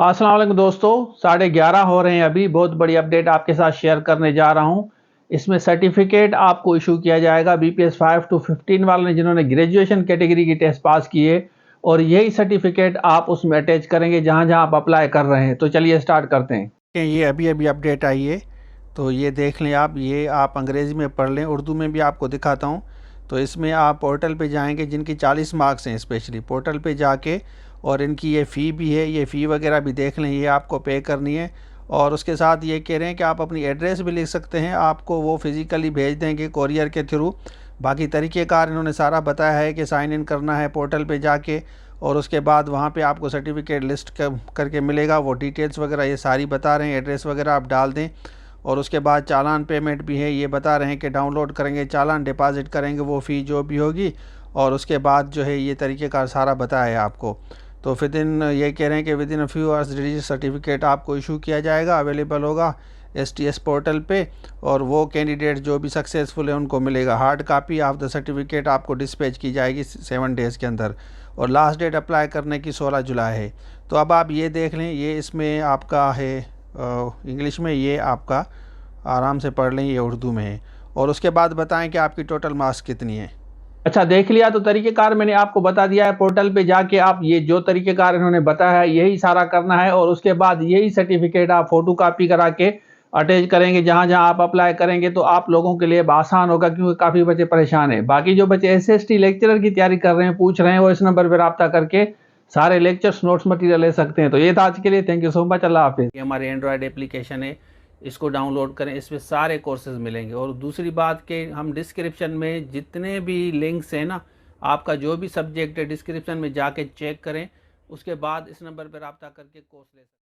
अस्सलाम वालेकुम दोस्तों, 11:30 हो रहे हैं। अभी बहुत बड़ी अपडेट आपके साथ शेयर करने जा रहा हूं। इसमें सर्टिफिकेट आपको इशू किया जाएगा बीपीएस 5 to 15 वालों ने जिन्होंने ग्रेजुएशन कैटेगरी की टेस्ट पास किए, और यही सर्टिफिकेट आप उसमें अटैच करेंगे जहां जहां आप अप्लाई कर रहे हैं। तो चलिए स्टार्ट करते हैं। ये अभी अभी अपडेट आई है, तो ये देख लें आप। ये आप अंग्रेज़ी में पढ़ लें, उर्दू में भी आपको दिखाता हूँ। तो इसमें आप पोर्टल पे जाएंगे, जिनकी 40 मार्क्स हैं स्पेशली पोर्टल पे जाके, और इनकी ये फ़ी भी है, ये फ़ी वगैरह भी देख लें, ये आपको पे करनी है। और उसके साथ ये कह रहे हैं कि आप अपनी एड्रेस भी लिख सकते हैं, आपको वो फ़िज़िकली भेज देंगे कोरियर के थ्रू। बाकी तरीक़ेकार इन्होंने सारा बताया है कि साइन इन करना है पोर्टल पे जाके, और उसके बाद वहाँ पे आपको सर्टिफिकेट लिस्ट करके मिलेगा। वो डिटेल्स वगैरह ये सारी बता रहे हैं, एड्रेस वगैरह आप डाल दें। और उसके बाद चालान पेमेंट भी है, ये बता रहे हैं कि डाउनलोड करेंगे चालान, डिपॉज़िट करेंगे वो फ़ी जो भी होगी, और उसके बाद जो है ये तरीक़ेकार सारा बताया है आपको। तो विद इन ये कह रहे हैं कि with in a few hours digital certificate आपको इशू किया जाएगा, अवेलेबल होगा STS पोर्टल पे। और वो कैंडिडेट जो भी सक्सेसफुल है उनको मिलेगा। Hard copy of the certificate आपको डिस्पैच की जाएगी 7 डेज़ के अंदर, और लास्ट डेट अप्लाई करने की 16 जुलाई है। तो अब आप ये देख लें, ये इसमें आपका है इंग्लिश में, ये आपका आराम से पढ़ लें, ये उर्दू में है। और उसके बाद बताएं कि आपकी टोटल मार्क्स कितनी है। अच्छा, देख लिया तो तरीकेकार मैंने आपको बता दिया है। पोर्टल पे जाके आप ये जो तरीकेकार इन्होंने बताया है यही सारा करना है, और उसके बाद यही सर्टिफिकेट आप फोटो कॉपी करा के अटैच करेंगे जहां जहां आप अप्लाई करेंगे। तो आप लोगों के लिए आसान होगा, क्योंकि काफ़ी बच्चे परेशान हैं। बाकी जो बच्चे SST लेक्चरर की तैयारी कर रहे हैं, पूछ रहे हैं, वो इस नंबर पर रब्ता करके सारे लेक्चर्स नोट्स मटीरियल ले सकते हैं। तो ये था आज के लिए। Thank you so much. अल्लाह हाफिज़। ये हमारे एंड्रॉयड एप्लीकेशन है, इसको डाउनलोड करें, इसमें सारे कोर्सेज मिलेंगे। और दूसरी बात कि हम डिस्क्रिप्शन में जितने भी लिंक्स हैं ना, आपका जो भी सब्जेक्ट है डिस्क्रिप्शन में जाके चेक करें, उसके बाद इस नंबर पर रब्ता करके कोर्स ले सकते हैं।